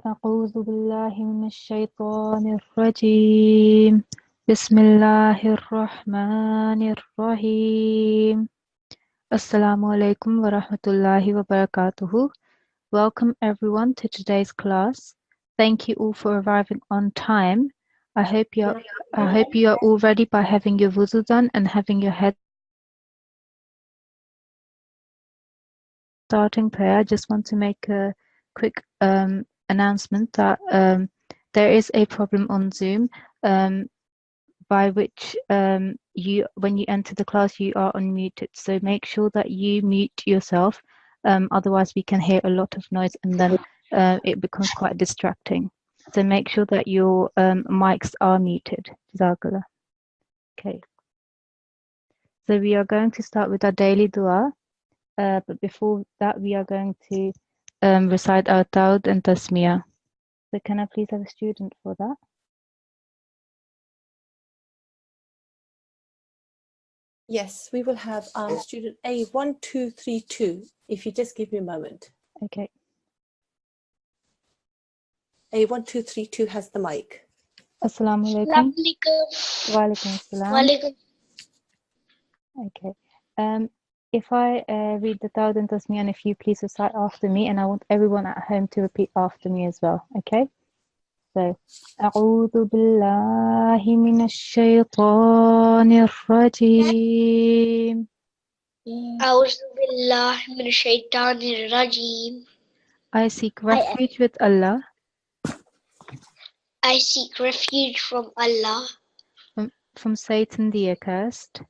أعوذ بالله من الشيطان الرجيم بسم الله الرحمن الرحيم Assalamu alaikum wa rahmatullahi wa barakatuhu. Welcome everyone to today's class. Thank you all for arriving on time. I hope you are all ready by having your wuzu done and having your head starting prayer. I just want to make a quick announcement that there is a problem on Zoom by which when you enter the class you are unmuted. So make sure that you mute yourself, otherwise we can hear a lot of noise and then it becomes quite distracting. So make sure that your mics are muted. Jazakallah. Okay. So we are going to start with our daily dua. But before that, we are going to recite our Tawd and Tasmiyah. So can I please have a student for that? Yes, we will have student A1232, if you just give me a moment. Okay. A1232 has the mic. Assalamu alaikum. Wa alaikum assalam. Okay. If I read the Tawd and Tasmiyah, and if you please recite after me, and I want everyone at home to repeat after me as well. Okay? So, أعوذ بالله من الشيطان الرجيم. أعوذ بالله من الشيطان الرجيم. I seek refuge with Allah I seek refuge from Allah, from Satan the accursed.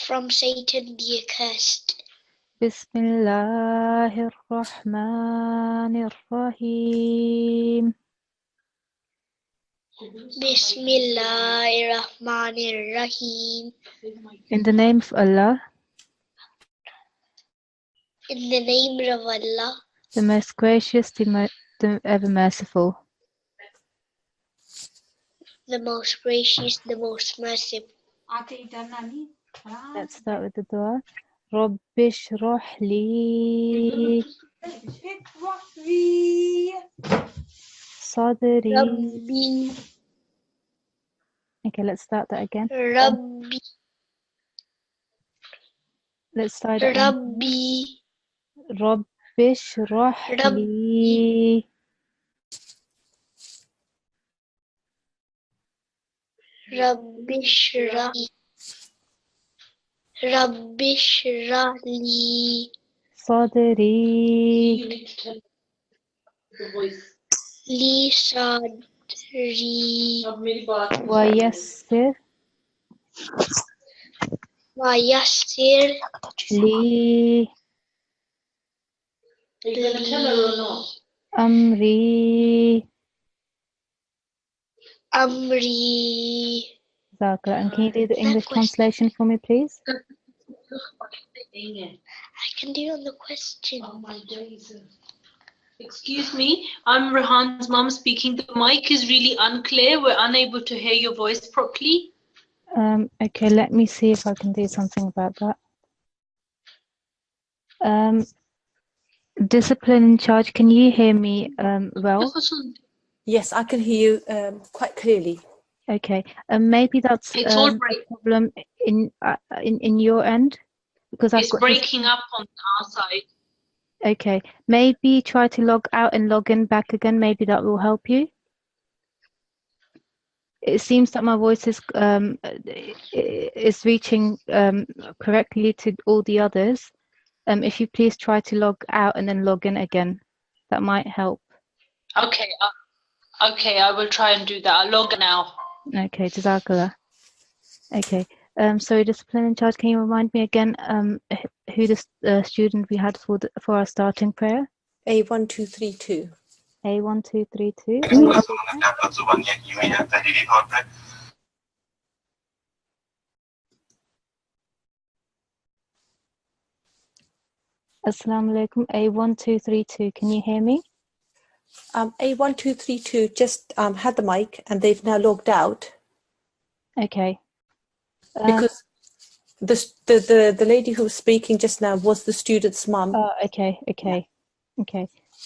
from Satan the accursed. Bismillahir Rahmanir Rahim. Bismillahir Rahmanir Rahim. In the name of Allah, In the name of Allah, the most gracious, the ever merciful. the most gracious, the most merciful. Let's start with the dua. Rabbi shrah li sadri. Rabbi, Okay, let's start that again. Rabbi, Let's start it again. Rabbi, Rabbi shrah li. Rabbi shrah, Rabbi shrah li Sadri. li sadri Wa yassir wa yassir li amri. amri. Zakra. And can you do the English translation for me, please? I can do on the question. Excuse me, I'm Rehan's mom speaking. The mic is really unclear. We're unable to hear your voice properly. Okay, let me see if I can do something about that. Discipline in charge, can you hear me well? Yes, I can hear you quite clearly. Okay, maybe that's It's all a problem in your end, because I've It's got breaking up on our side. Okay, maybe try to log out and log in back again. Maybe that will help you. It seems that my voice is reaching correctly to all the others. If you please try to log out and then log in again, that might help. Okay, okay, I will try and do that. I'll log now. Okay, Jazakallah. Okay, so discipline in charge, can you remind me again who the student we had for our starting prayer? A1232. A1232. Assalamu alaikum. A1232. Can you hear me? A1232 just had the mic and they've now logged out. Okay. Because the lady who was speaking just now was the student's mum. Oh, okay.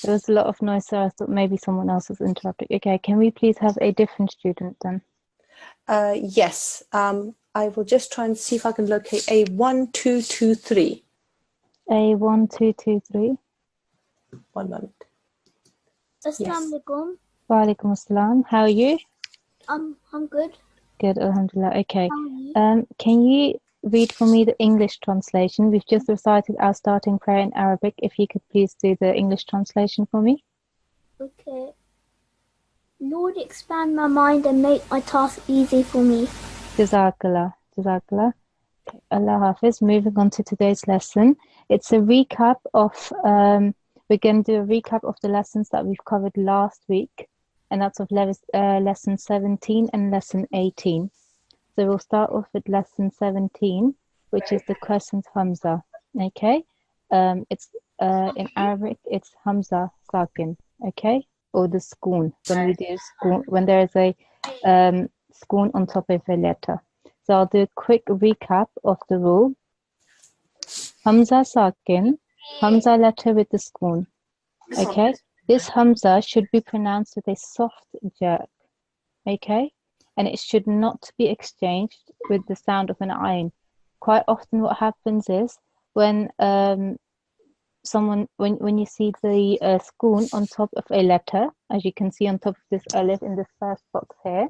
There was a lot of noise, so I thought maybe someone else was interrupting. Okay, can we please have a different student then? Yes. I will just try and see if I can locate A1223. A1223. One moment. Assalamu alaikum. Wa alaikum assalam. How are you? I'm good. Good, alhamdulillah. Okay. How are you? Can you read for me the English translation? We've just recited our starting prayer in Arabic. If you could please do the English translation for me. Okay. Lord, expand my mind and make my task easy for me. Jazakallah. Jazakallah. Okay. Allah Hafiz. Moving on to today's lesson. It's a recap of, we're going to do a recap of the lessons that we've covered last week. And that's of lesson 17 and lesson 18. So we'll start off with lesson 17, which is the crescent Hamza. Okay? It's in Arabic, it's Hamza Sakin. Okay? Or the skoon. When we do skoon, when there is a skoon on top of a letter. So I'll do a quick recap of the rule. Hamza Sakin, Hamza letter with the skoon. Okay? This Hamza should be pronounced with a soft jerk, okay? And it should not be exchanged with the sound of an ayn. Quite often what happens is when when you see the skoon on top of a letter, as you can see on top of this alif in this first box here,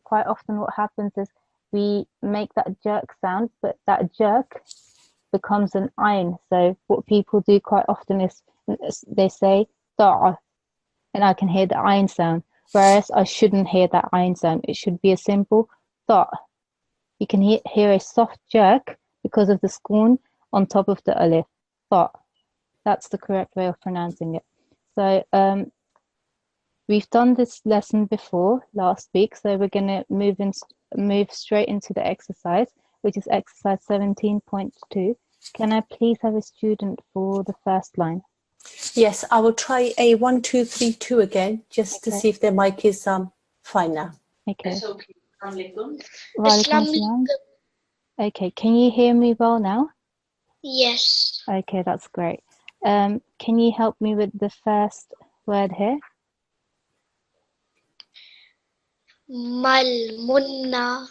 quite often what happens is we make that jerk sound, but that jerk becomes an ayn. So what people do quite often is they say ta'a, and I can hear the ayn sound, whereas I shouldn't hear that ayn sound. It should be a simple ta'. You can hear a soft jerk because of the skoon on top of the alif. Ta'. That's the correct way of pronouncing it. So we've done this lesson before last week, so we're going to move straight into the exercise, which is exercise 17.2. Can I please have a student for the first line? Yes, I will try A1232 again, just to see if their mic is fine now. Okay. It's okay. Assalamualaikum. Walaikum salam. Okay, can you hear me well now? Yes. Okay, that's great. Can you help me with the first word here? Malmunna.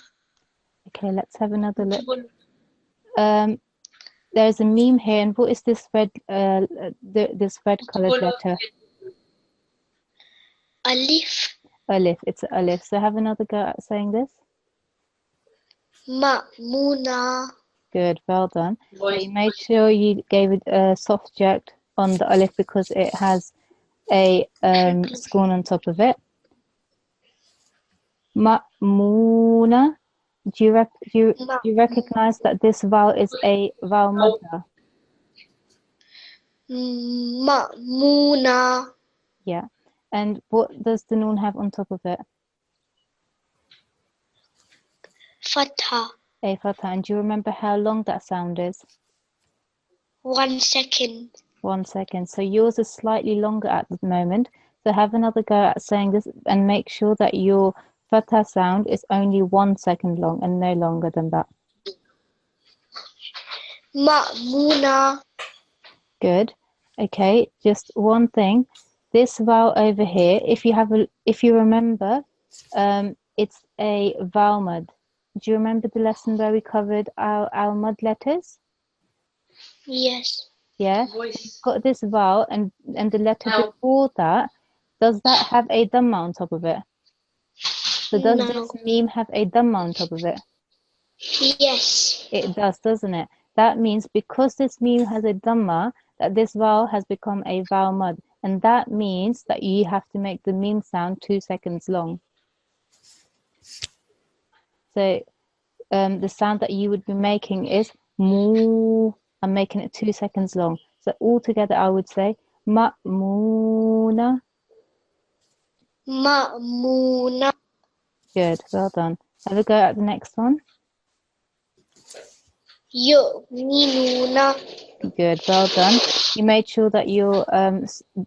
Okay, let's have another look. There's a meme here, and what is this red this red colored letter? Alif. Alif. It's alif. So have another go at saying this. Ma'muna. Good, well done. Okay, make sure you gave it a soft jerk on the alif because it has a skoon on top of it. Ma'muna. Do you recognize that this vowel is a vowel madda? Ma'muna. Yeah. And what does the noon have on top of it? Fatha. A fatha. And do you remember how long that sound is? 1 second. 1 second. So yours is slightly longer at the moment. So have another go at saying this and make sure that your fatha sound is only 1 second long and no longer than that. Ma'muna. Good. Okay, just one thing. This vowel over here, if you remember, it's a vowel mud. Do you remember the lesson where we covered our mud letters? Yes. Yeah. It's got this vowel and the letter before that. Does that have a dhamma on top of it? So does this meme have a dhamma on top of it? Yes. It does, doesn't it? That means because this meme has a dhamma, that this vowel has become a vowel mud. And that means that you have to make the meme sound 2 seconds long. So the sound that you would be making is moo. I'm making it 2 seconds long. So altogether I would say ma'muna. Ma'muna. Good, well done. Have a go at the next one. Yu'minuna. Good, well done. You made sure that your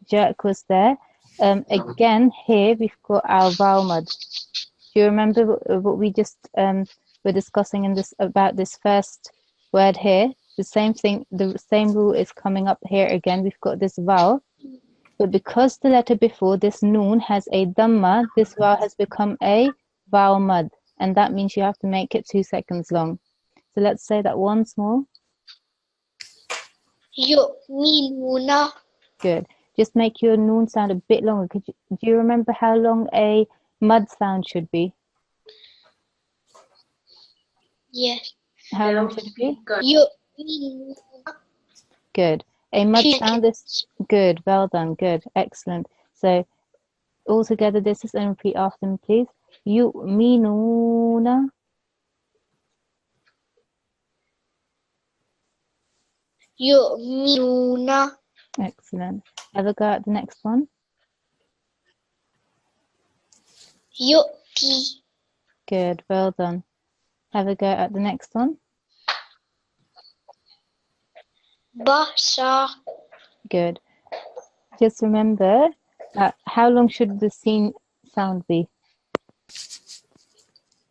jerk was there. Again, here we've got our vowel mud. Do you remember what we just were discussing in this about this first word here? The same thing, the same rule is coming up here again. We've got this vowel, but because the letter before this noon has a dhamma, this vowel has become a vowel mud, and that means you have to make it 2 seconds long. So let's say that once more. يؤمنون. Good. Just make your noon sound a bit longer. Do you remember how long a mud sound should be? Yes. How long should it be? يؤمنون. Good. A mud sound is good. Well done. Good. Excellent. So all together, this is, and repeat after me, please. يؤمنون. يؤمنون. Excellent. Have a go at the next one. يؤتي. Good. Well done. Have a go at the next one. بصر. Good. Just remember that how long should the scene sound be?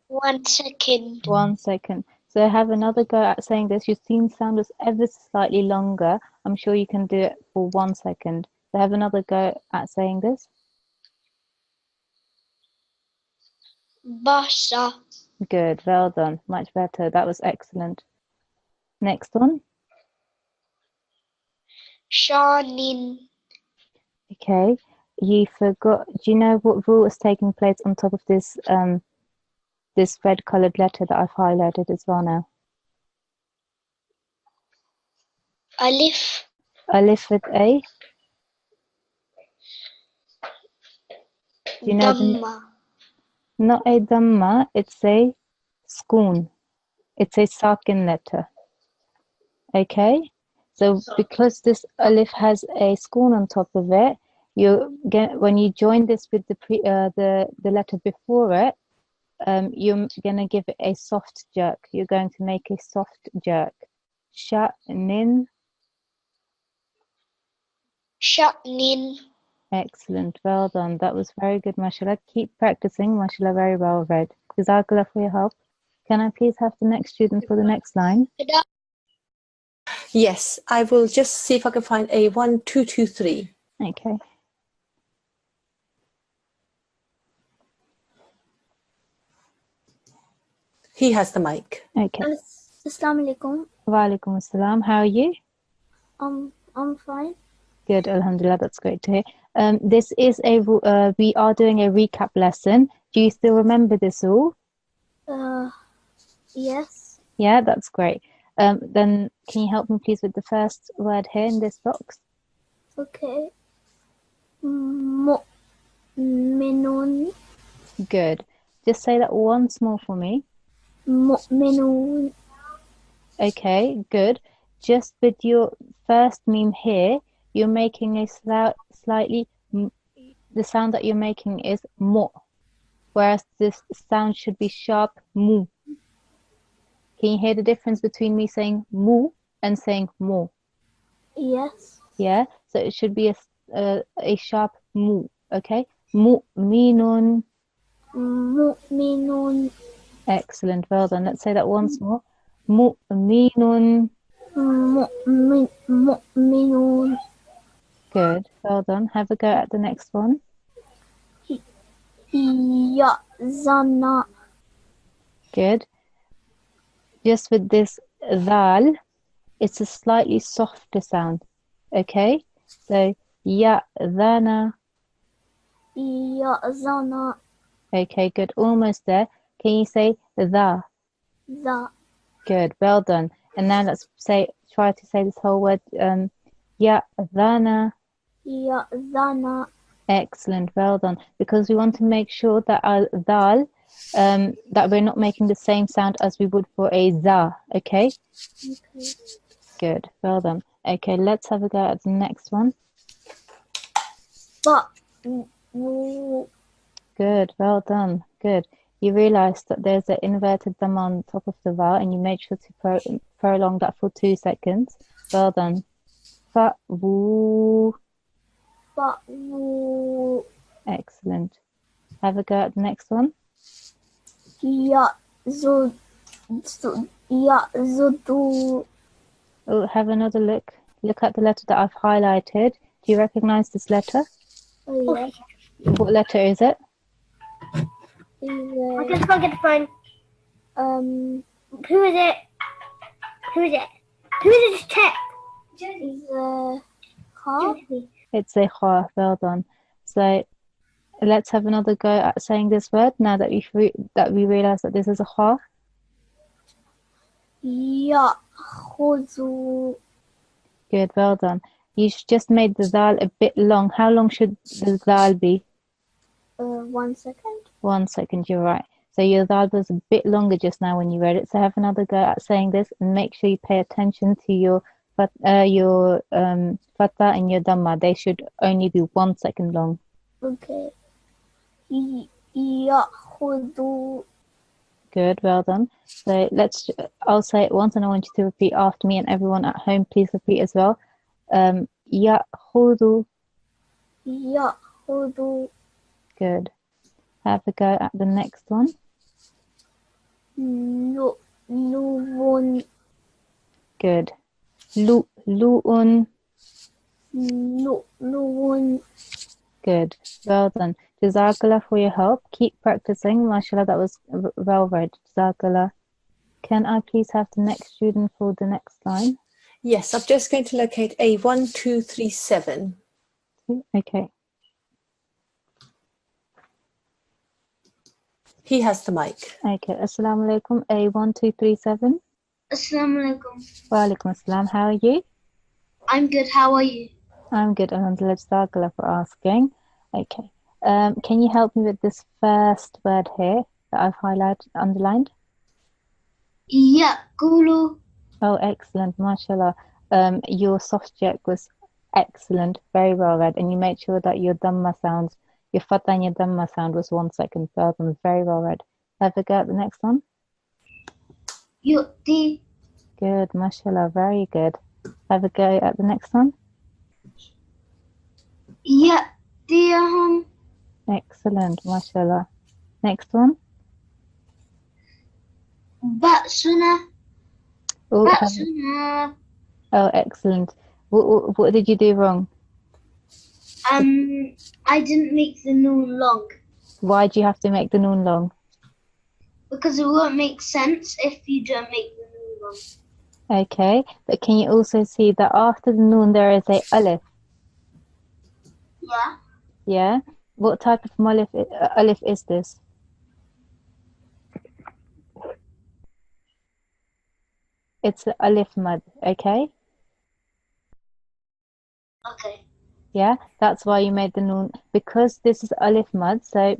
1 second. 1 second. So have another go at saying this. Your scene sound is ever so slightly longer. I'm sure you can do it for 1 second. So have another go at saying this. بصر. Good. Well done. Much better. That was excellent. Next one. شان. Okay. You forgot. Do you know what rule is taking place on top of this this red colored letter that I've highlighted as well now? ألف. Alif with A. Do you know ضمة. not a dhamma, it's a skoon. It's a sakin letter. Okay? So because this alif has a skoon on top of it, you get, when you join this with the letter before it, you're gonna give it a soft jerk. You're going to make a soft jerk. Sha'nin. شأن. Excellent. Well done. That was very good, mashallah. Keep practicing, mashallah. Very well read. Jazakallah for your help. Can I please have the next student for the next line? Yes, I will just see if I can find a 1, 2, 2, 3. Okay. He has the mic. Okay. Assalamu alaikum. Wa alaikum assalam. How are you? I'm fine. Good. Alhamdulillah. That's great to hear. This is we are doing a recap lesson. Do you still remember this all? Yes. Yeah, that's great. Then can you help me please with the first word here in this box? Okay. مؤمنون. Good. Just say that once more for me. مؤمنون. Okay, good. Just with your first meme here, you're making a slightly, the sound that you're making is mo, whereas this sound should be sharp mu. Can you hear the difference between me saying mu and saying mo? Yes. Yeah, so it should be a sharp mu. Okay, mu'minun. مؤمنون. Excellent, well done. Let's say that once more. Mu'minun. مؤمنون. Good, well done. Have a go at the next one. يأذن. Good. Just with this dhal, it's a slightly softer sound. Okay, so ya'dhana. يأذن. Okay, good. Almost there. Can you say the? ذا. Good, well done. And now let's try to say this whole word. Ya'dhana. يأذن. Excellent, well done. Because we want to make sure that our dal, that we're not making the same sound as we would for a za. Okay. Okay. Good, well done. Okay, let's have a go at the next one. Good, well done. Good. You realised that there's an inverted dhamma on top of the vowel, and you made sure to prolong that for 2 seconds. Well done. Fa'wu. Excellent. Have a go at the next one. يأذد. Oh, have another look. Look at the letter that I've highlighted. Do you recognize this letter? Oh yeah. What letter is it? I'm just gonna get the phone. Who is it? Who is it? Who is it? Check. Is car? It's a kha. Well done. So let's have another go at saying this word now that we realize that this is a kha. Ya'khudhu. Good, well done. You just made the dal a bit long. How long should the dal be? 1 second. 1 second, you're right. So your dal was a bit longer just now when you read it. So have another go at saying this and make sure you pay attention to your fatha and your dhamma. They should only be 1 second long. Okay. Ya'khudhu. Good, well done. So I'll say it once and I want you to repeat after me, and everyone at home, please repeat as well. Ya'khudhu. Ya'khudhu. Good. Have a go at the next one. Lu'un. Good. Lu'un. Lu'un. Good. Well done. Jazakallah for your help. Keep practicing. MashaAllah, that was well read. Jazakallah. Can I please have the next student for the next line? Yes, I'm just going to locate A1237. Okay. He has the mic. Okay. Assalamu alaikum. A1237. Assalamu alaikum. Wa alaikum assalam. How are you? I'm good. How are you? I'm good. Alhamdulillah. Jazakallah for asking. Okay. Can you help me with this first word here that I've highlighted, underlined? Ya'kulu. Oh, excellent. MashaAllah. Your soft check was excellent. Very well read. And you made sure that your dhamma sounds, your fatha and your dhamma sound was 1 second further. And very well read. Have a go at the next one. Yu'ti. Good. MashaAllah. Very good. Have a go at the next one. Ya'tiyahum. Excellent. MashaAllah. Next one. Ba'suna. Oh, Ba'suna. excellent. What did you do wrong? I didn't make the noon long Why do you have to make the noon long? because it won't make sense if you don't make the noon long. Okay, but can you also see that after the noon there is a alif? Yeah. Yeah? What type of alif is this? It's the alif mad, okay? Okay. Yeah, that's why you made the noon, because this is alif mad. So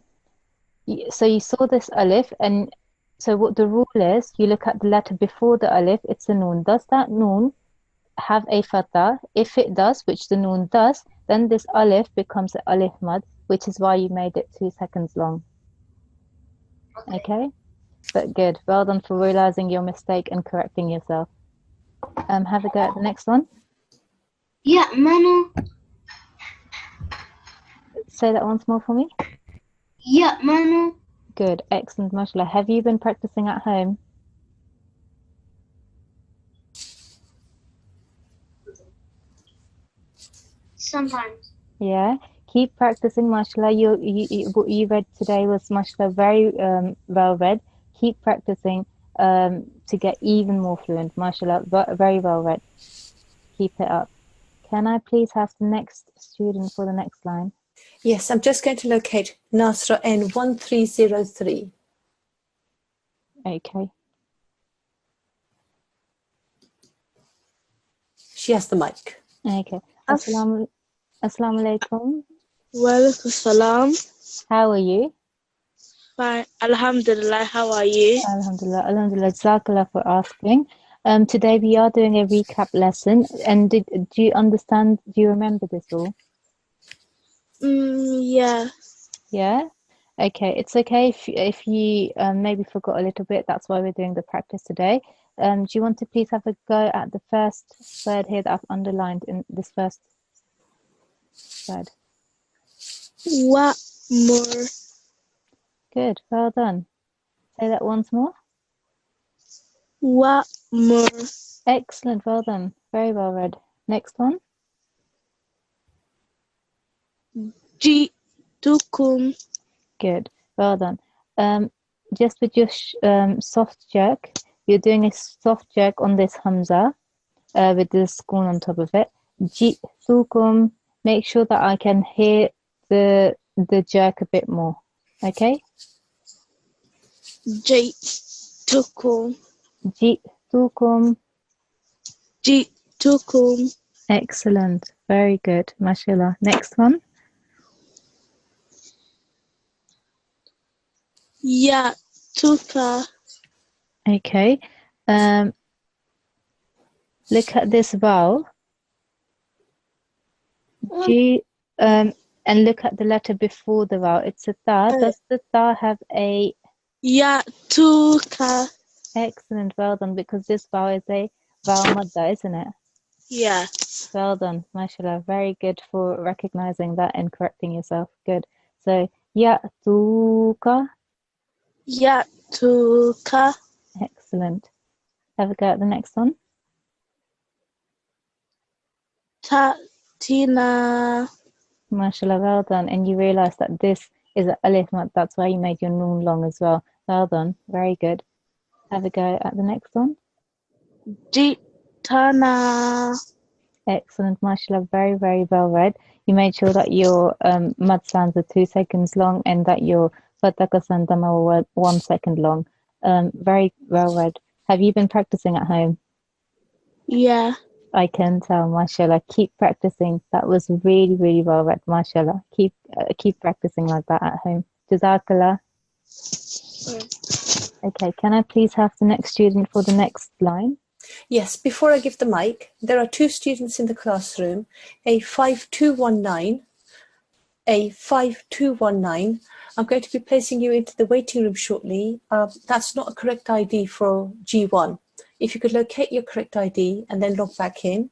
you saw this alif, and so what the rule is, you look at the letter before the alif, it's a noon. Does that noon have a fatha? If it does, which the noon does, then this alif becomes an alif mad, which is why you made it 2 seconds long. Okay? But good. Well done for realizing your mistake and correcting yourself. Have a go at the next one. Ya'manu. Say that once more for me. Ya'manu. Good. Excellent. MashaAllah. Have you been practicing at home? Sometimes. Yeah. Keep practicing. MashaAllah. What you read today was MashaAllah very well read. Keep practicing to get even more fluent. MashaAllah. Very well read. Keep it up. Can I please have the next student for the next line? Yes, I'm just going to locate Nasirat N1303. Okay. She has the mic. Okay. Assalamu alaikum. Walaikum salam. How are you? Fine. Alhamdulillah. How are you? Alhamdulillah. Alhamdulillah. Jazakallah for asking. Today we are doing a recap lesson. And do you understand? Do you remember this all? Yeah. Yeah. Okay. It's okay if you maybe forgot a little bit. That's why we're doing the practice today. Do you want to please have a go at the first word here that I've underlined in this first word? What more? Good. Well done. Say that once more. What Mur. Excellent, well done. Very well read. Next one. Jitukum. Good, well done. Just with your soft jerk, you're doing a soft jerk on this hamza with the school on top of it. Jitukum. Make sure that I can hear the jerk a bit more. Okay. Jitukum. Jitukum. Jitukum. Excellent. Very good. Mashallah. Next one. Yatuka. Okay. Look at this vowel. G and look at the letter before the vowel. It's a ta. Does the ta have a Yatuka. excellent, well done, because this vowel is a vowel madda, isn't it? Yeah. Well done, mashallah. Very good for recognizing that and correcting yourself. Good. So yatuka. Yatuka. Excellent. Have a go at the next one. Tatina. Mashallah, well done. And you realize that this is an alif mad. That's why you made your noon long as well. Well done. Very good. Have a go at the next one. Jitana. Excellent, mashallah. Very, very well read. You made sure that your mud sounds are 2 seconds long and that your fataka sandama were 1 second long. Very well read. Have you been practicing at home? Yeah. I can tell, mashallah. Keep practicing. That was really, really well read, mashallah. Keep practicing like that at home. Jazakallah. Okay, can I please have the next student for the next line? Yes, before I give the mic, there are 2 students in the classroom, A5219, A5219. I'm going to be placing you into the waiting room shortly. That's not a correct ID for G1. If you could locate your correct ID and then log back in.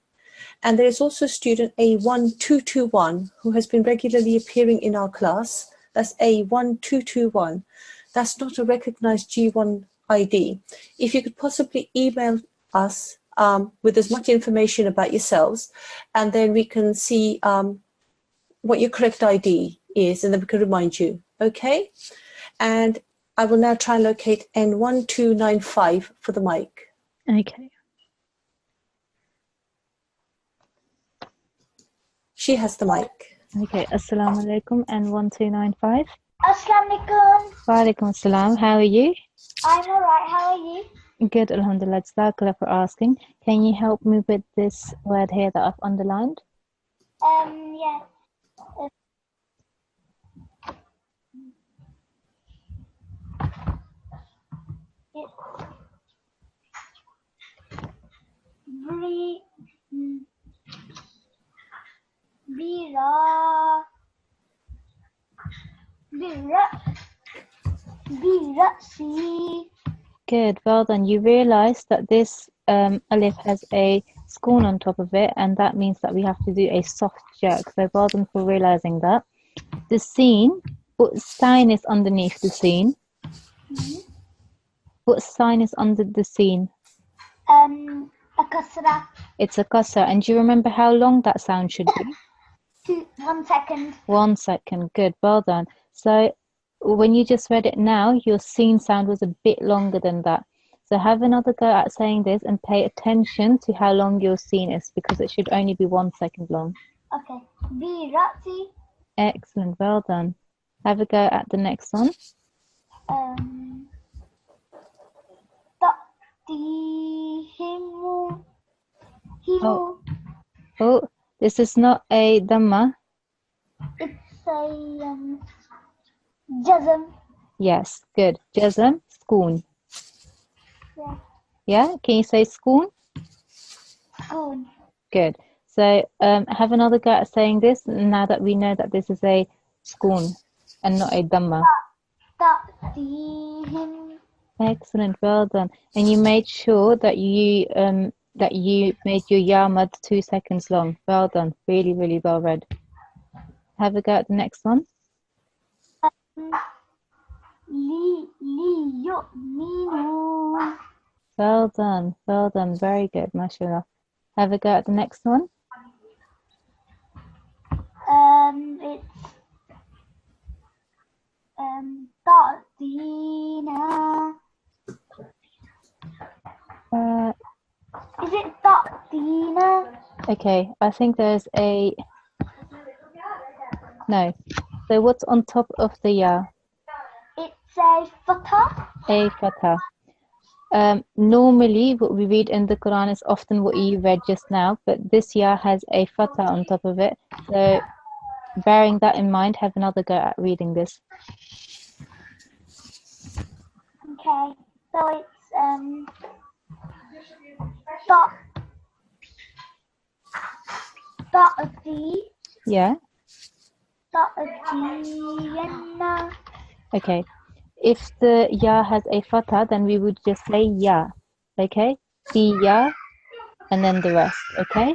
And there is also student A1221 who has been regularly appearing in our class. That's A1221. That's not a recognized G1 ID. If you could possibly email us with as much information about yourselves, and then we can see what your correct ID is, and then we can remind you, okay? And I will now try and locate N1295 for the mic. Okay. She has the mic. Okay, assalamu alaikum and 1295. Assalamu alaikum. Wa alaikum assalam. How are you? I'm alright, how are you? Good, alhamdulillah. Jazakallah for asking. Can you help me with this word here that I've underlined? Yeah. Birasi. Good, well done. You realize that this alif has a scorn on top of it, and that means that we have to do a soft jerk. So well done for realizing that. The scene, what sign is underneath the scene? What sign is under the scene? A kasra. It's a kasra. And do you remember how long that sound should be? 1 second. 1 second. Good, well done. So when you just read it now, your scene sound was a bit longer than that. So have another go at saying this and pay attention to how long your scene is, because it should only be 1 second long. Okay. Birasi. Excellent, well done. Have a go at the next one. Ta'tihimu. Oh, this is not a dhamma. It's a jazm. Yes, good. Jazm, schoon. Yeah. Yeah, can you say schoon? Schoon. Good. So have another go at saying this now that we know that this is a schoon and not a dhamma. Ta'tihim. Excellent, well done. And you made sure that you made your ya mad 2 seconds long. Well done. Really, really well read. Have a go at the next one. Li yu'minu. Well done. Well done. Very good, mashallah. Have a go at the next one. It's Dina. Is it Dina? Okay, I think there's a no. So what's on top of the ya? It's a fatha. A fatha. Normally, what we read in the Quran is often what you read just now, but this ya has a fatha on top of it. So, bearing that in mind, have another go at reading this. Okay, so it's dot Yeah. Dina. Okay. If the ya has a fatha, then we would just say ya. Okay. The ya, and then the rest. Okay.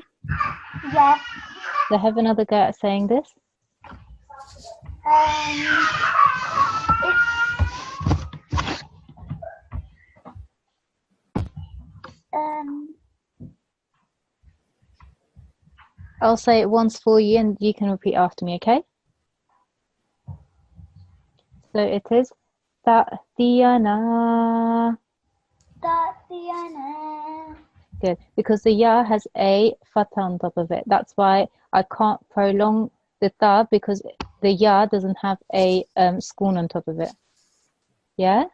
Yeah. So have another go at saying this. I'll say it once for you, and you can repeat after me. Okay. So it is Ta'tiyana. Ta'tiyana. Good, because the ya has a fatha on top of it. That's why I can't prolong the ta, because the ya doesn't have a sukoon on top of it. Yeah?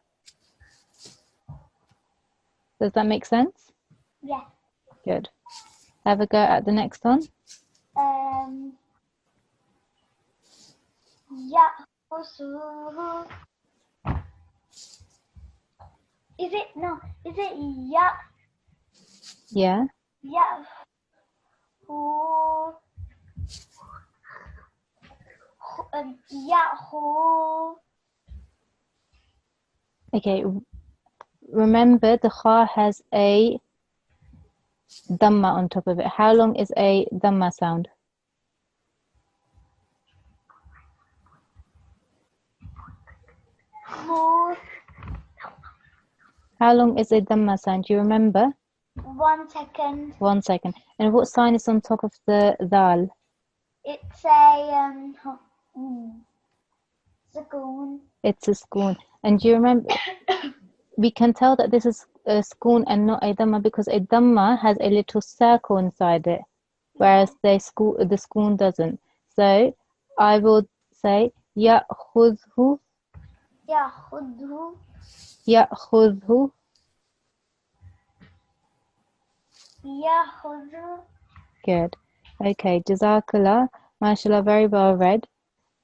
Does that make sense? Yeah. Good. Have a go at the next one. Ya'husuhu. Is it ya? Yeah. Ya'hu. Ya'hu. Okay. Remember, the kha has a dhamma on top of it. How long is a dhamma sound? How long is a dhamma sound? Do you remember? 1 second. 1 second. And what sign is on top of the dal? It's a sukoon. It's a sukoon. And do you remember? We can tell that this is a sukoon and not a dhamma because a dhamma has a little circle inside it, whereas the sukoon doesn't. So I will say ya'khudhu. Ya'khudhu. Ya'khudhu. Ya'khudhu. Good. Okay. Jazakallah. MashaAllah, very well read.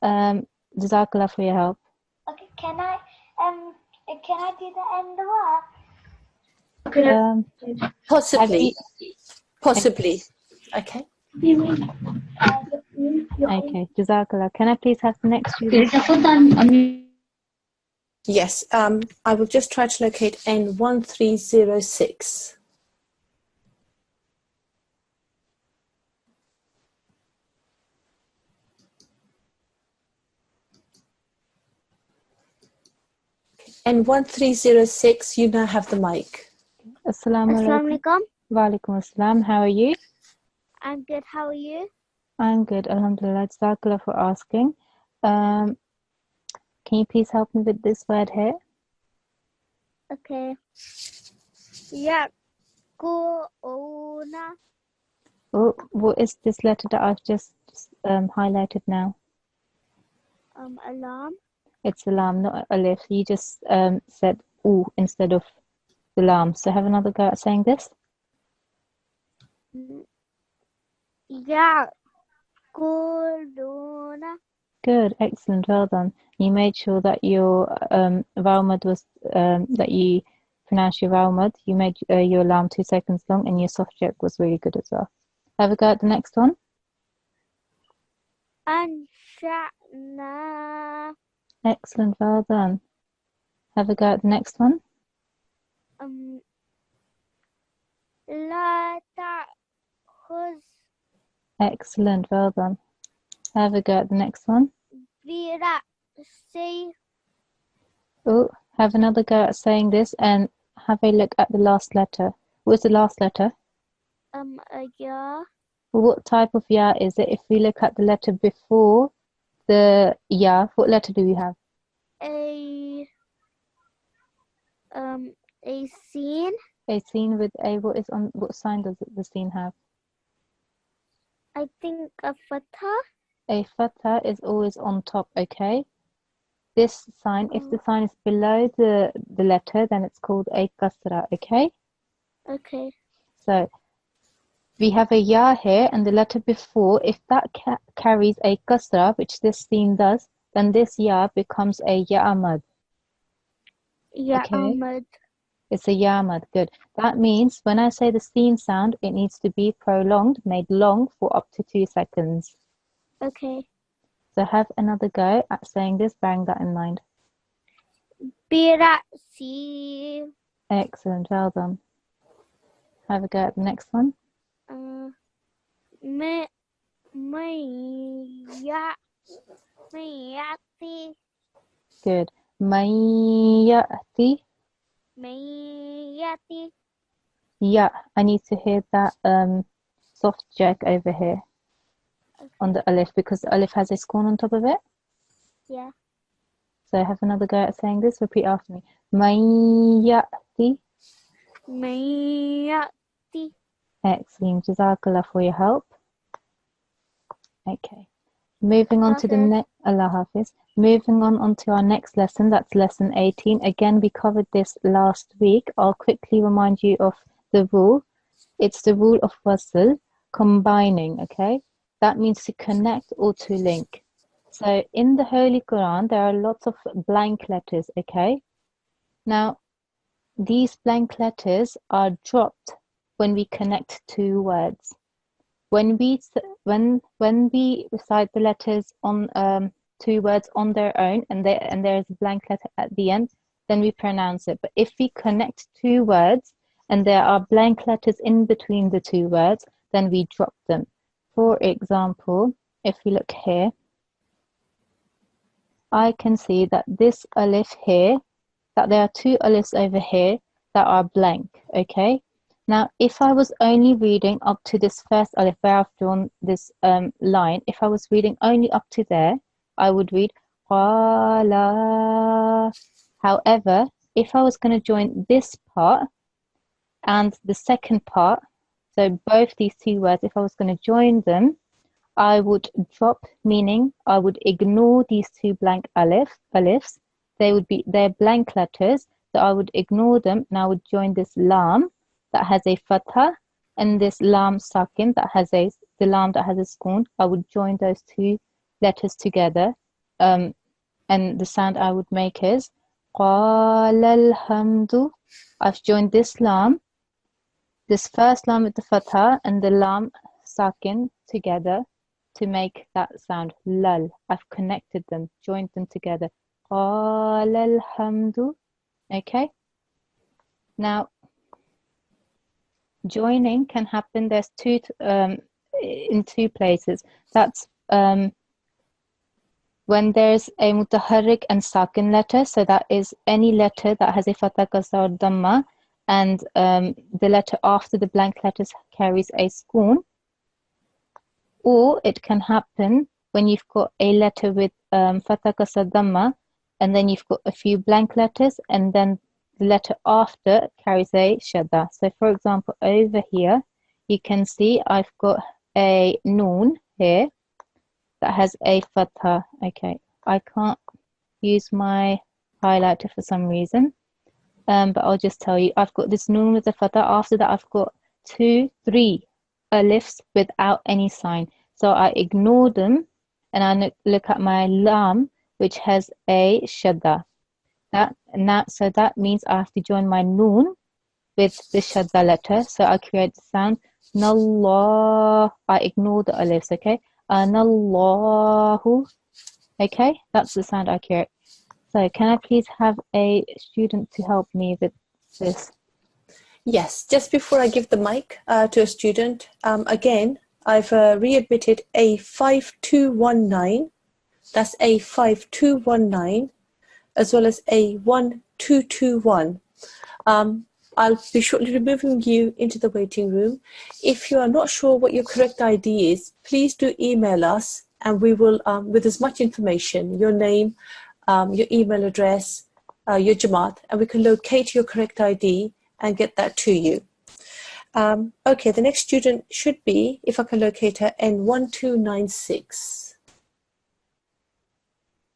Jazakallah for your help. Okay, can I do the end work? Possibly. Possibly. Okay. Okay. Jazakallah. Can I please have the next few? Yes. I will just try to locate N1306. N1306, you now have the mic. Assalamu alaikum. Wa alaikum assalam. How are you? I'm good. How are you? I'm good. Alhamdulillah. Jazakallah for asking. Can you please help me with this word here? Okay. Ya'kuluna. Oh, what is this letter that I've just highlighted now? Alarm. It's a lam, not a alif. You just said oo instead of the lam. So have another go at saying this. Ya'kuluna. Good, excellent, well done. You made sure that your vowel mud was that you pronounced your vowel mud. You made your lam 2 seconds long, and your soft jerk was really good as well. Have a go at the next one. Ansha'na. Excellent, well done. Have a go at the next one. La ta'khuz. Excellent, well done. Have a go at the next one. Bira'si. Oh, have another go at saying this, and have a look at the last letter. What's the last letter? A ya. What type of ya is it? If we look at the letter before the ya, what letter do we have? A scene. A scene with a, what sign does the scene have? I think a fatha. A fatha is always on top, okay? This sign, if the sign is below the letter, then it's called a kasra, okay? Okay. So we have a ya here, and the letter before, if that carries a kasra, which this scene does, then this ya becomes a ya'amad. Ya Okay. Ahmad. It's a ya'amad, good. That means when I say the scene sound, it needs to be prolonged, made long for up to 2 seconds. Okay. So have another go at saying this, bearing that in mind. Birasi. Excellent, well done. Have a go at the next one. Mayati. Good. Mayyati. Mayati. Yeah, I need to hear that soft jerk over here on the alif, because the alif has a scorn on top of it. Yeah. So have another go at saying this. Repeat after me. Mayyati. Mayati. Excellent. Jazakallah for your help. Okay. Moving on to the next, Allah Hafiz. Moving on onto our next lesson, that's lesson 18. Again, we covered this last week. I'll quickly remind you of the rule. It's the rule of wasl, combining, okay? That means to connect or to link. So in the Holy Quran, there are lots of blank letters, okay? Now, these blank letters are dropped when we connect two words. When we recite the letters on two words on their own, and there is a blank letter at the end, then we pronounce it. But if we connect two words and there are blank letters in between the two words, then we drop them. For example, if we look here, I can see that this alif here, that there are two alifs over here that are blank, okay? Now, if I was only reading up to this first alif where I've drawn this line, if I was reading only up to there, I would read qala. However, if I was going to join this part and the second part, so both these two words, if I was going to join them, I would drop, meaning I would ignore these two blank alifs. They're blank letters, so I would ignore them and I would join this lam that has a fatha and this lam sakin that has the lam that has a sukun. I would join those two letters together, and the sound I would make is qala alhamdu. I've joined this lam, this first lam with the fatha and the lam sakin together to make that sound lal. I've connected them, joined them together. Qala alhamdu. Okay. Now, joining can happen. There's in two places. That's when there's a mutaharrik and sakin letter. So that is any letter that has a fatha, kasra, or dhamma, and the letter after the blank letters carries a sukun. Or it can happen when you've got a letter with fatha, kasra, dhamma, and then you've got a few blank letters, and then the letter after carries a shadda. So for example, over here, you can see I've got a noon here that has a fatha. Okay, I can't use my highlighter for some reason, but I'll just tell you, I've got this noon with a fatha. After that, I've got 2, 3 alifs without any sign. So I ignore them and I look at my lam, which has a shadda. So that means I have to join my noon with the shadda letter. So I create the sound nallah. I ignore the alifs, okay? Nallahu. Okay, that's the sound I create. So can I please have a student to help me with this? Yes, just before I give the mic to a student, again, I've readmitted A5219. That's A5219. As well as A1221. I'll be shortly removing you into the waiting room. If you are not sure what your correct ID is, please do email us, and we will, with as much information, your name, your email address, your Jamaat, and we can locate your correct ID and get that to you. Okay, the next student should be, if I can locate her, N1296.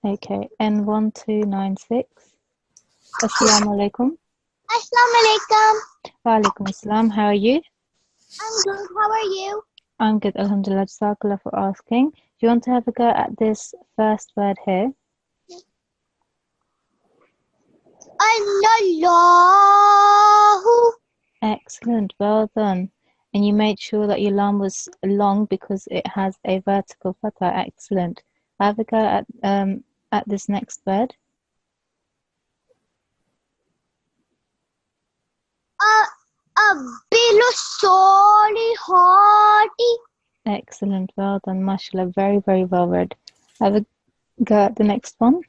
Okay, N1296. Assalamu alaikum. Assalamu alaikum. Wa alaikum assalam. How are you? I'm good. How are you? I'm good, alhamdulillah. Jazakallah for asking. Do you want to have a go at this first word here? Allahu. Excellent, well done. And you made sure that your lam was long because it has a vertical fatha. Excellent. Have a go at this next word. Abilusolihati. Excellent, well done, mashallah. Very, very well read. Have a go at the next one.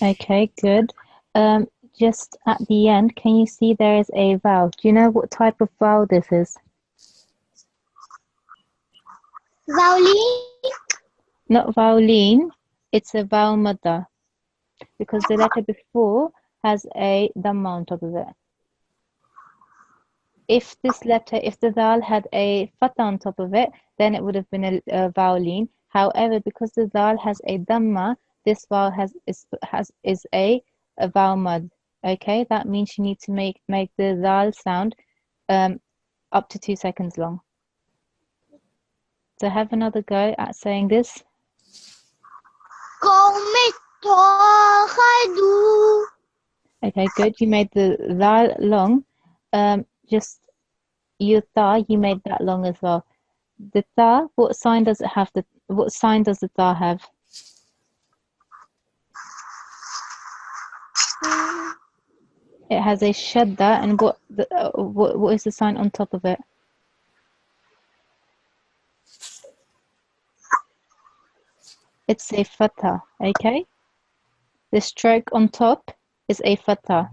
Okay, good. Just at the end, can you see there is a vowel? Do you know what type of vowel this is? Vowel. Not vowelin, it's a vowel madda, because the letter before has a dhamma on top of it. If the dal had a fatha on top of it, then it would have been a vowelin. However, because the dal has a dhamma, this vowel is a vowel mad. Okay, that means you need to make the dal sound up to 2 seconds long. So have another go at saying this. Okay, good. You made the dal long. Just your ta, you made that long as well. The ta, what sign does it have? What sign does the ta have? It has a shadda, and what is the sign on top of it? It's a fatha, okay? The stroke on top is a fatha,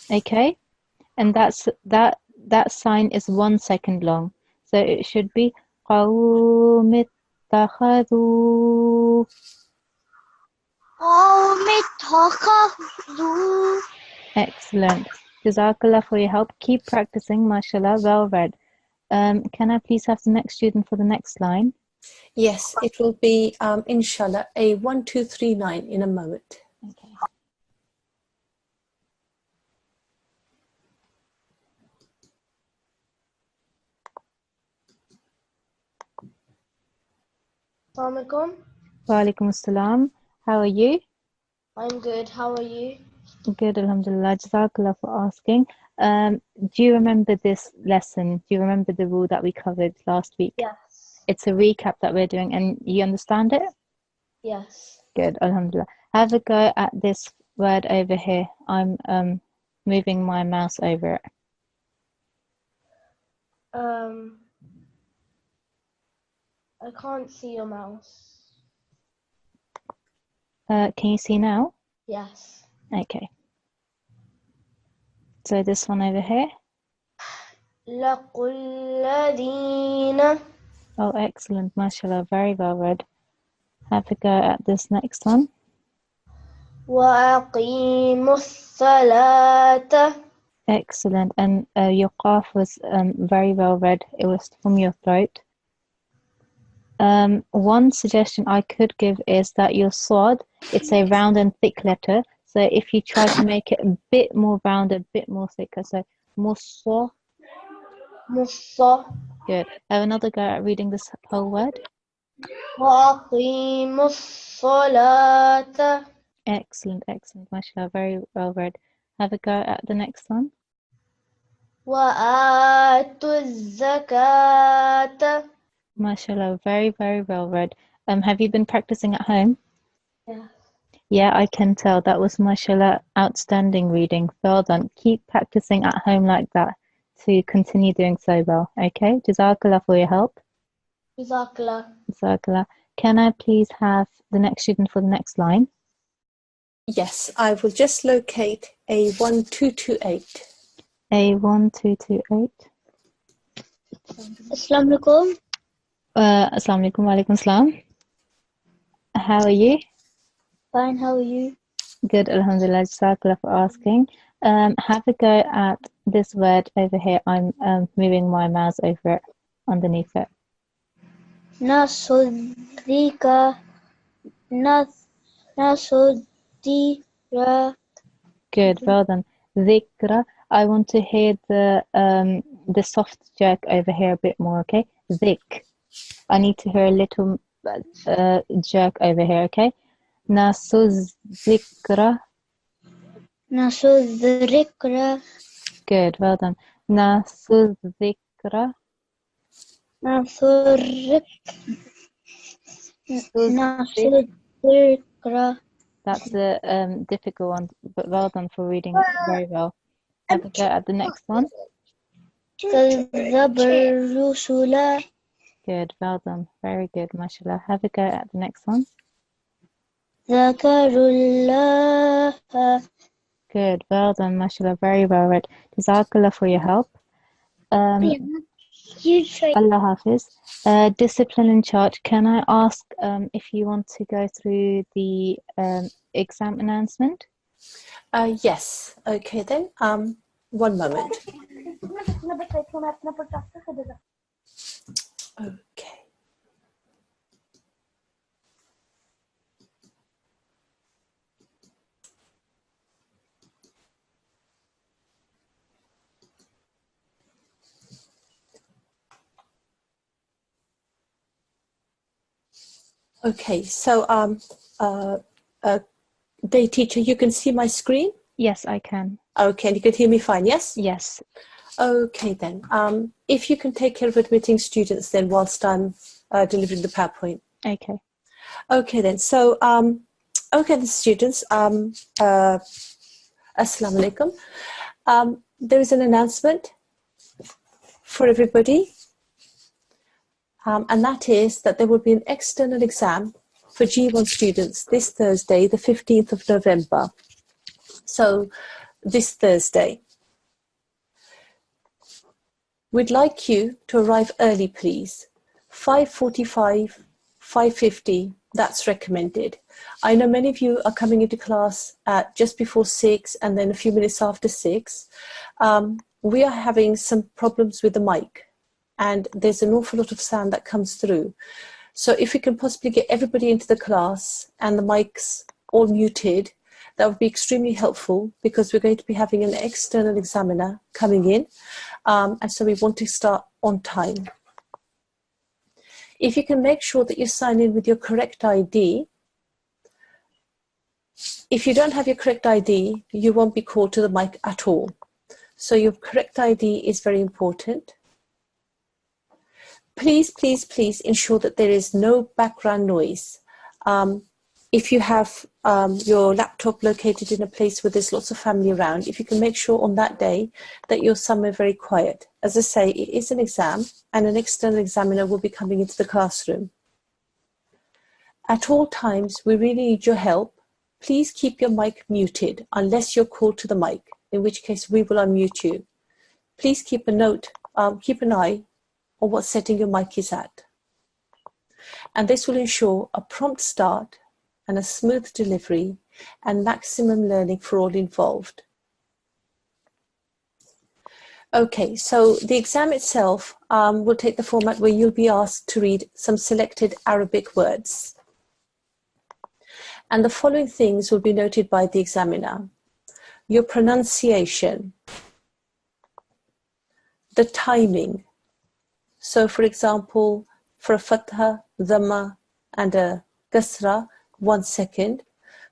okay? And that sign is 1 second long. So it should be قَوْمِ اتَّخَذُوا. Excellent. Jazakallah for your help. Keep practicing, mashallah, well read. Can I please have the next student for the next line? Yes, it will be, inshallah, a 1239 in a moment. Okay. Assalamu alaikum. Wa alaikum assalam. How are you? I'm good. How are you? Good, alhamdulillah. Jazakallah for asking. Do you remember this lesson? Do you remember the rule that we covered last week? Yes. It's a recap that we're doing, and you understand it? Yes. Good, alhamdulillah. Have a go at this word over here. I'm moving my mouse over it. I can't see your mouse. Can you see now? Yes. Okay. So this one over here. لَقُلَّذِينَ. Oh, excellent, mashallah, very well read. Have a go at this next one. وَأَقِيمُوا الصَّلَاةَ. Excellent, and your qaf was very well read. It was from your throat. One suggestion I could give is that your swad, it's a round and thick letter. So if you try to make it a bit more rounded, a bit more thicker, so musa. Musa. Good. Have another go at reading this whole word. وَأَقِيمُوا الصَّلَاةَ. Excellent, excellent, mashallah, very well read. Have a go at the next one. وَآتُوا الزَّكَاةَ. Mashallah, very, very well read. Have you been practicing at home? Yeah. Yeah, I can tell. That was, mashallah, outstanding reading. Well done. Keep practicing at home like that to continue doing so well. Okay? Jazakallah for your help. Jazakallah. Jazakallah. Can I please have the next student for the next line? Yes, I will just locate A1228. A1228. Assalamu alaikum. Assalamu alaikum, wa alaikum salam. How are you? Fine, how are you? Good, alhamdulillah, jazakallah for asking. Have a go at this word over here. I'm moving my mouse over it, underneath it. Nasudika. Nasudira. Good, well done. Dhikra. I want to hear the soft jerk over here a bit more, okay? Zik. I need to hear a little jerk over here, okay? Nasudhikra. Nasudrikra. Good, well done. Nasudhikra. Nasudrikra. That's a difficult one, but well done for reading it very well. Have a go at the next one. Kazabarusula. Good, well done. Very good, mashallah. Have a go at the next one. Zakarullah. Good, well done, mashallah. Very well read. Jazakallah for your help. Allah Hafiz. Discipline and charge. Can I ask if you want to go through the exam announcement? Yes. Okay then. One moment. Okay. Okay, so day teacher, you can see my screen? Yes, I can. Okay, and you can hear me fine, yes? Yes. Okay then. If you can take care of admitting students then whilst I'm delivering the PowerPoint. Okay. Okay then. So okay then students, Assalamu alaikum. There is an announcement for everybody. And that is that there will be an external exam for G1 students this Thursday, the 15th of November. So this Thursday. We'd like you to arrive early, please. 5:45, 5:50, that's recommended. I know many of you are coming into class at just before 6 and then a few minutes after 6. We are having some problems with the mic, and there's an awful lot of sound that comes through. So if we can possibly get everybody into the class and the mics all muted, that would be extremely helpful, because we're going to be having an external examiner coming in, and so we want to start on time. If you can make sure that you sign in with your correct ID. If you don't have your correct ID, you won't be called to the mic at all. So your correct ID is very important. Please, please, please ensure that there is no background noise. If you have your laptop located in a place where there's lots of family around, if you can make sure on that day that you're somewhere very quiet. As I say, it is an exam and an external examiner will be coming into the classroom. At all times, we really need your help. Please keep your mic muted unless you're called to the mic, in which case we will unmute you. Please keep a note, keep an eye on what setting your mic is at. And this will ensure a prompt start and a smooth delivery and maximum learning for all involved. Okay, so the exam itself will take the format where you'll be asked to read some selected Arabic words. And the following things will be noted by the examiner: your pronunciation, the timing. So for example, for a fatha, dhamma and a kasra, 1 second.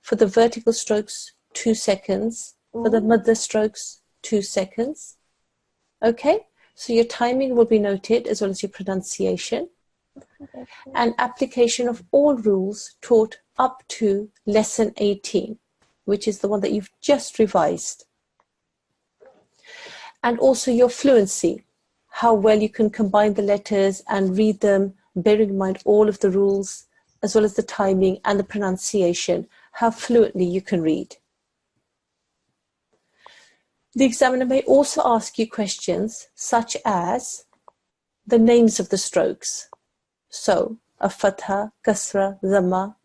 For the vertical strokes, 2 seconds. For the madda strokes, 2 seconds. Okay, so your timing will be noted as well as your pronunciation. And application of all rules taught up to lesson 18, which is the one that you've just revised. And also your fluency, how well you can combine the letters and read them, bearing in mind all of the rules as well as the timing and the pronunciation, how fluently you can read. The examiner may also ask you questions such as the names of the strokes. So, a fatha, kasra, dhamma,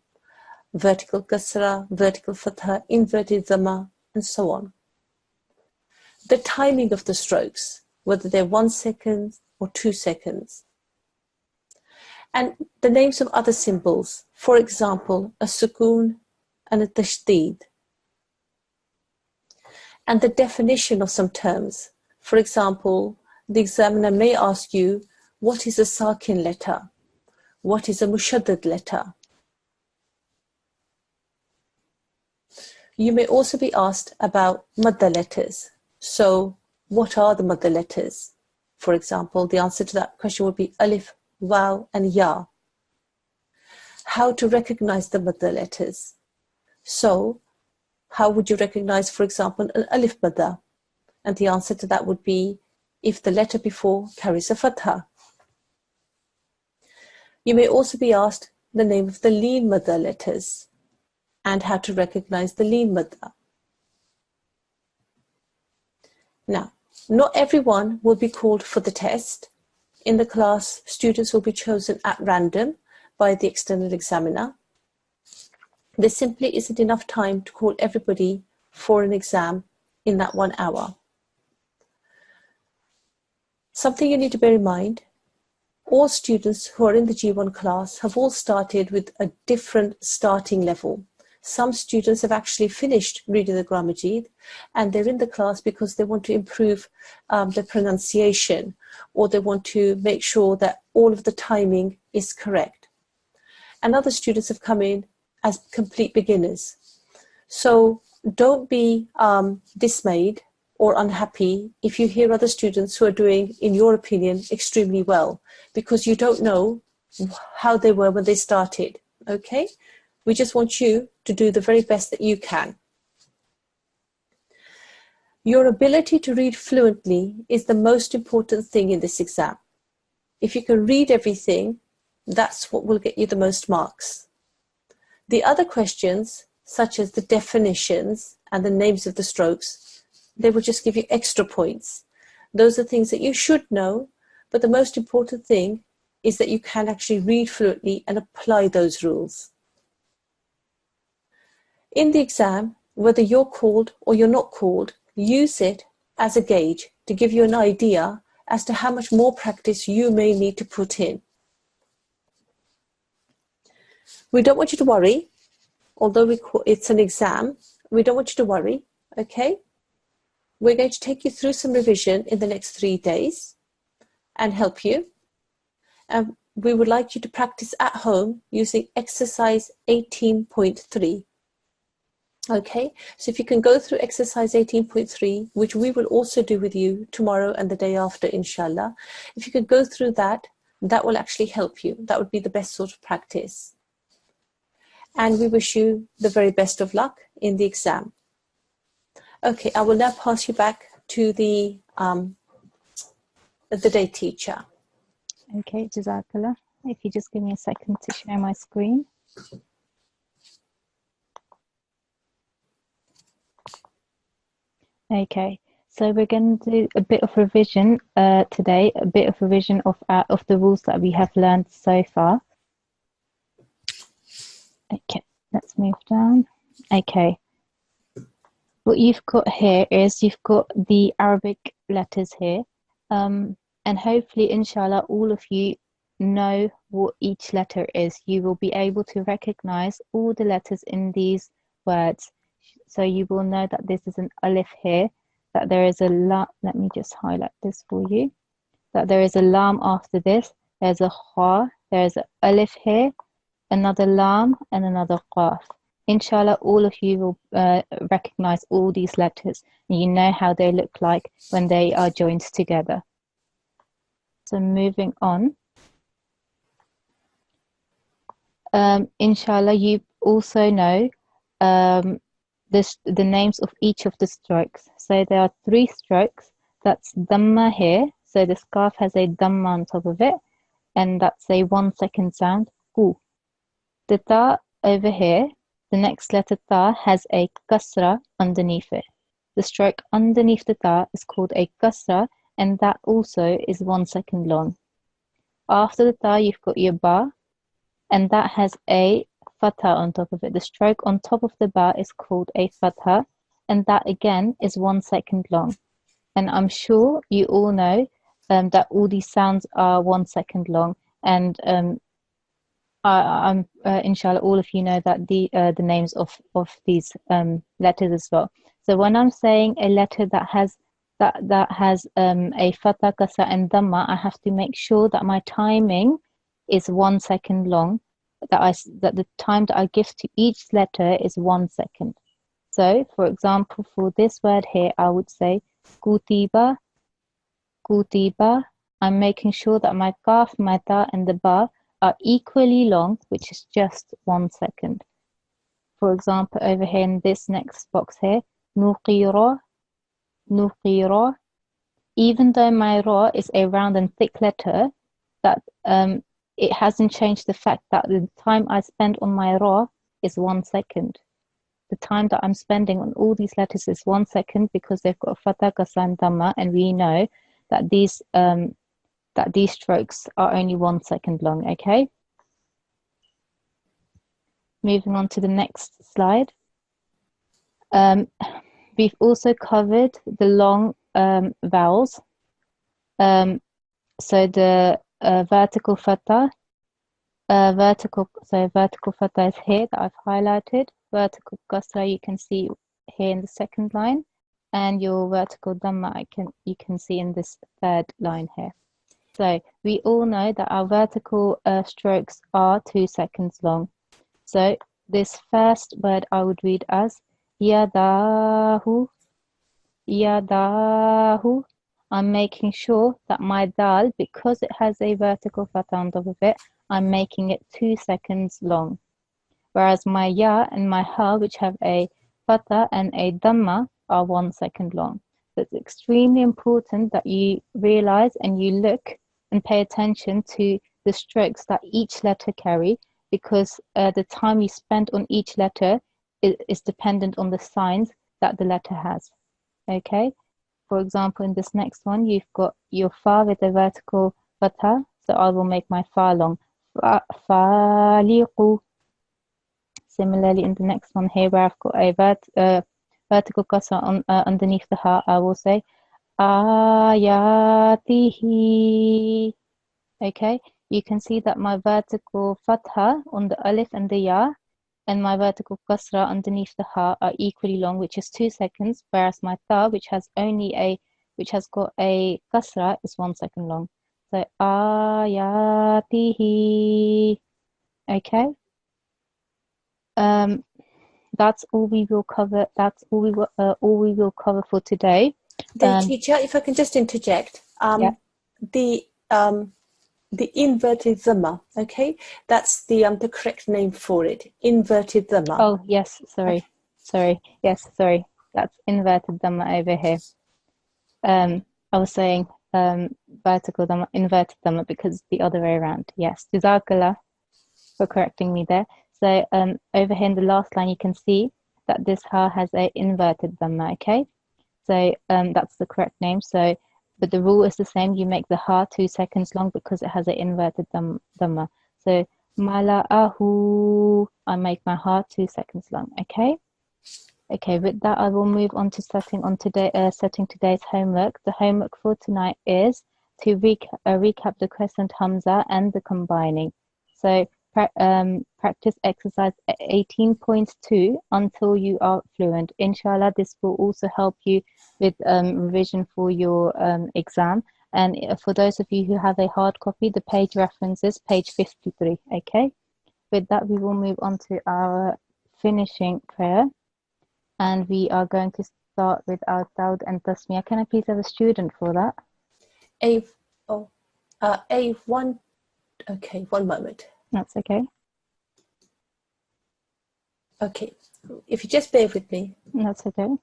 vertical kasra, vertical fatha, inverted dhamma, and so on. The timing of the strokes, whether they're 1 second or 2 seconds. And the names of other symbols, for example, a sukoon and a tashdid. And the definition of some terms. For example, the examiner may ask you, what is a sakin letter? What is a mushaddad letter? You may also be asked about madda letters. So, what are the madda letters? For example, the answer to that question would be alif, waw, and ya. How to recognize the madda letters? So, how would you recognize, for example, an alif madda? And the answer to that would be if the letter before carries a fatha. You may also be asked the name of the leen madda letters and how to recognize the leen madda. Now, not everyone will be called for the test. In the class, students will be chosen at random by the external examiner. There simply isn't enough time to call everybody for an exam in that 1 hour. Something you need to bear in mind, all students who are in the G1 class have all started with a different starting level. Some students have actually finished reading the Quran Majid and they're in the class because they want to improve their pronunciation, or they want to make sure that all of the timing is correct. And other students have come in as complete beginners. So don't be dismayed or unhappy if you hear other students who are doing, in your opinion, extremely well, because you don't know how they were when they started, okay? We just want you to do the very best that you can. Your ability to read fluently is the most important thing in this exam. If you can read everything, that's what will get you the most marks. The other questions, such as the definitions and the names of the strokes, they will just give you extra points. Those are things that you should know, but the most important thing is that you can actually read fluently and apply those rules. In the exam, whether you're called or you're not called, use it as a gauge to give you an idea as to how much more practice you may need to put in. We don't want you to worry, although it's an exam, we don't want you to worry, okay? We're going to take you through some revision in the next 3 days and help you. And we would like you to practice at home using exercise 18.3. Okay, so if you can go through exercise 18.3, which we will also do with you tomorrow and the day after, inshallah. If you could go through that, that will actually help you. That would be the best sort of practice. And we wish you the very best of luck in the exam. Okay, I will now pass you back to the day teacher. Okay, Jazakallah. If you just give me a second to share my screen. Okay, so we're going to do a bit of revision today, a bit of revision of the rules that we have learned so far. Okay, let's move down. Okay, what you've got here is you've got the Arabic letters here, and hopefully, inshallah, all of you know what each letter is. You will be able to recognize all the letters in these words. So you will know that this is an alif here, that there is a lam. Let me just highlight this for you. That there is a lam after this. There's a kha. There's an alif here, another lam, and another qaf. Inshallah, all of you will recognize all these letters, and you know how they look like when they are joined together. So moving on. Inshallah, you also know the names of each of the strokes. So there are 3 strokes. That's dhamma here. So the scarf has a dhamma on top of it, and that's a 1 second sound. Ku. The ta over here, the next letter ta has a kasra underneath it. The stroke underneath the ta is called a kasra, and that also is 1 second long. After the ta, you've got your ba, and that has a fatha on top of it. The stroke on top of the ba is called a fatha, and that again is 1 second long. And I'm sure you all know that all these sounds are 1 second long, and inshallah, all of you know that the names of these letters as well. So when I'm saying a letter that has a fatha, kasra, and dhamma, I have to make sure that my timing is 1 second long. That the time that I give to each letter is 1 second. So, for example, for this word here, I would say kutiba, kutiba. I'm making sure that my kaf, my ta, and the ba are equally long, which is just 1 second. For example, over here in this next box here, nuqira, nuqira. Even though my ra is a round and thick letter, that it hasn't changed the fact that the time I spend on my ra is 1 second. The time that I'm spending on all these letters is 1 second because they've got fatha, kasra, and dhamma, and we know that these strokes are only 1 second long. Okay. Moving on to the next slide. We've also covered the long vowels. So the vertical fatha, vertical fatha is here that I've highlighted. Vertical kasra you can see here in the second line, and your vertical dhamma you can see in this third line here. So we all know that our vertical strokes are 2 seconds long. So this first word I would read as yadahu, yadahu. I'm making sure that my dal, because it has a vertical fatha on top of it, I'm making it 2 seconds long. Whereas my ya and my ha, which have a fatha and a dhamma, are 1 second long. So it's extremely important that you realize and you look and pay attention to the strokes that each letter carry, because the time you spend on each letter is dependent on the signs that the letter has. Okay. For example, in this next one, you've got your fa with a vertical fatha, so I will make my fa long. Faliqu. Similarly, in the next one here, where I've got a vertical kasra underneath the ha, I will say ayatihi. Okay, you can see that my vertical fatha on the alif and the ya, and my vertical kasra underneath the ha are equally long, which is 2 seconds, whereas my ta, which has got a kasra, is 1 second long. So ayatihi. Okay. That's all we will cover. That's all we will cover for today. Teacher, if I can just interject, yeah. The inverted dhamma, okay, that's the correct name for it. Inverted dhamma. Oh yes, sorry. Yes, sorry. That's inverted dhamma over here. I was saying vertical dhamma, inverted dhamma, because it's the other way around. Yes, jazakallah for correcting me there. So over here in the last line, you can see that this ha has a inverted dhamma. Okay, so that's the correct name. So, but the rule is the same. You make the ha 2 seconds long because it has an inverted dhamma. So mala'ahu, I make my ha 2 seconds long. Okay. Okay. With that, I will move on to setting today's homework. The homework for tonight is to recap the crescent hamza and the combining. So practice exercise 18.2 until you are fluent. Inshallah, this will also help you with revision for your exam. And for those of you who have a hard copy, the page reference is page 53. Okay. With that, we will move on to our finishing prayer, and we are going to start with our Dawud and Tasmiyah. Can I please have a student for that? A1. Okay, 1 moment. That's okay. Okay, if you just bear with me. That's okay.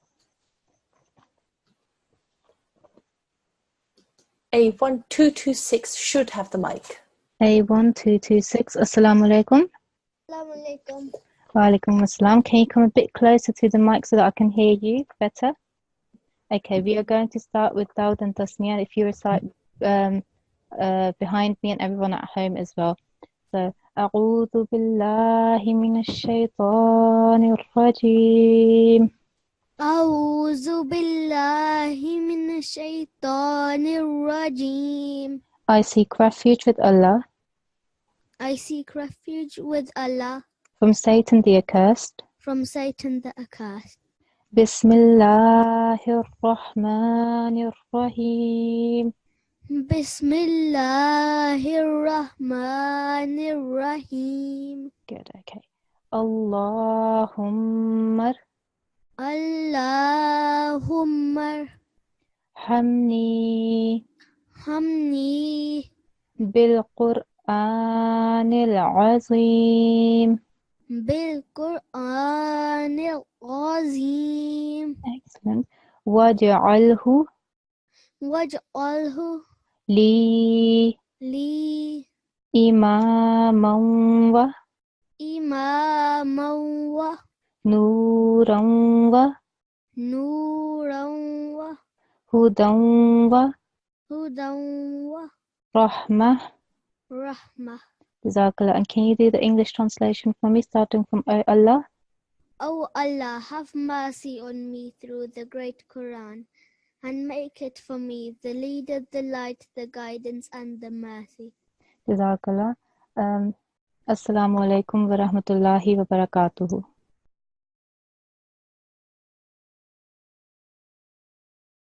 A1226 should have the mic. A1226. Assalamu alaikum. Assalamu alaikum. Walaikum assalam. Can you come a bit closer to the mic so that I can hear you better? Okay, we are going to start with Dawud and Tasmiya. If you recite behind me and everyone at home as well. So, أعوذ بالله من الشيطان الرجيم. أعوذ بالله من الشيطان الرجيم. I seek refuge with Allah I seek refuge with Allah from Satan the accursed. from Satan the accursed. Bismillahir Rahmanir Rahim. Bismillahir Rahmanir Rahim. Good, okay. Allahumma Allahumma hamni hamni bil Qur'anil Azim. bil Qur'anil Azim. Excellent. Waj'alhu Waj'alhu li li imaman wa imaman wa nuran wa nuran wa hudan wa hudan wa rahmah. rahmah. Jazakallah. And can you do the English translation for me, starting from O Allah? O Allah, have mercy on me through the great Quran, and make it for me the leader, the light, the guidance, and the mercy. Jazakallah. Assalamu alaikum wa rahmatullahi wa barakatuhu.